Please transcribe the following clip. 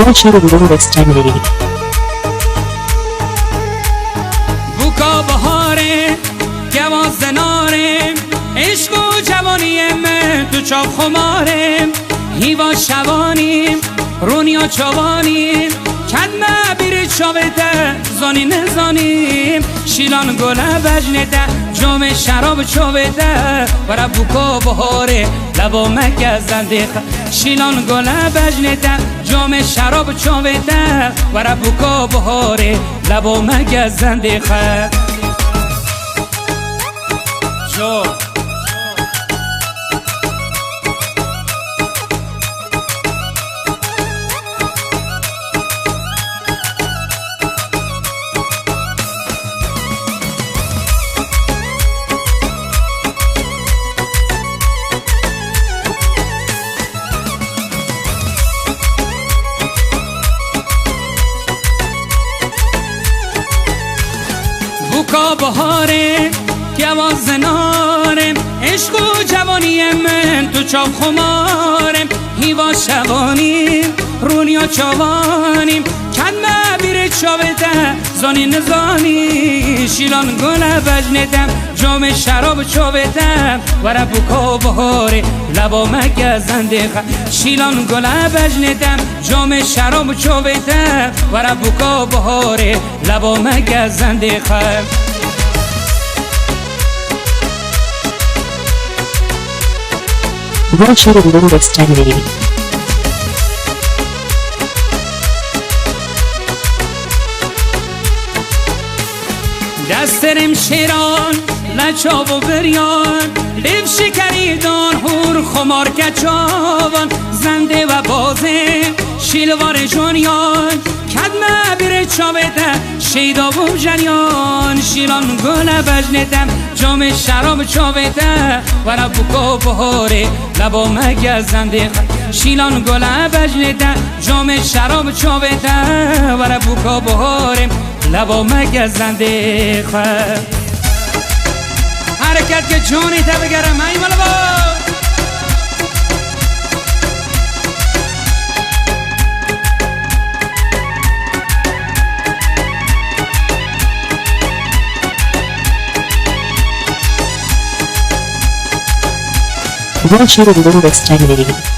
Watch your video extended. بوکا بهاره گوا زناره عشق و جوانیم تو چاپ خمارم هیوا شوانیم رونیا چوانیم کدمه بیر چاوته زانی نزانیم شیلان گله بجنده جام شراب چوبته برا بوکا بهاره لبا مکه زنده شیلان گله بجنده جام شراب چوبته برا بوکا بهاره لبا مکه زنده جو بوکا بهاره گوا زنارم عشق و جوانیم تو چاپ خمارم هیوا شوانیم رونیا چوانیم کدمه بیر چاوته زانی نزانی شیلان گله بجنده جام شراب چوبته ورا بوکا بهاره لبا مکه زنده شیلان گله بجنده جام شراب چوبته ورا بوکا بهاره لبا مکه زنده Watch your video extended. دسترم شیران لچاب و بریان لیف شکریدان هور خمار کچاوان زنده و بازه شیلوار جونیان کدمه بیر چاوته شیدا و جنیان شیلان گله بجنتم جام شراب چاوته ورا بوکا بهاره لبا مگه زنده شیلان گله بجنتم جام شراب چاوته ورا بوکا بهاره لبا مگه زنده حرکت که جونی تا بگرم ای مالا با Watch your video extended.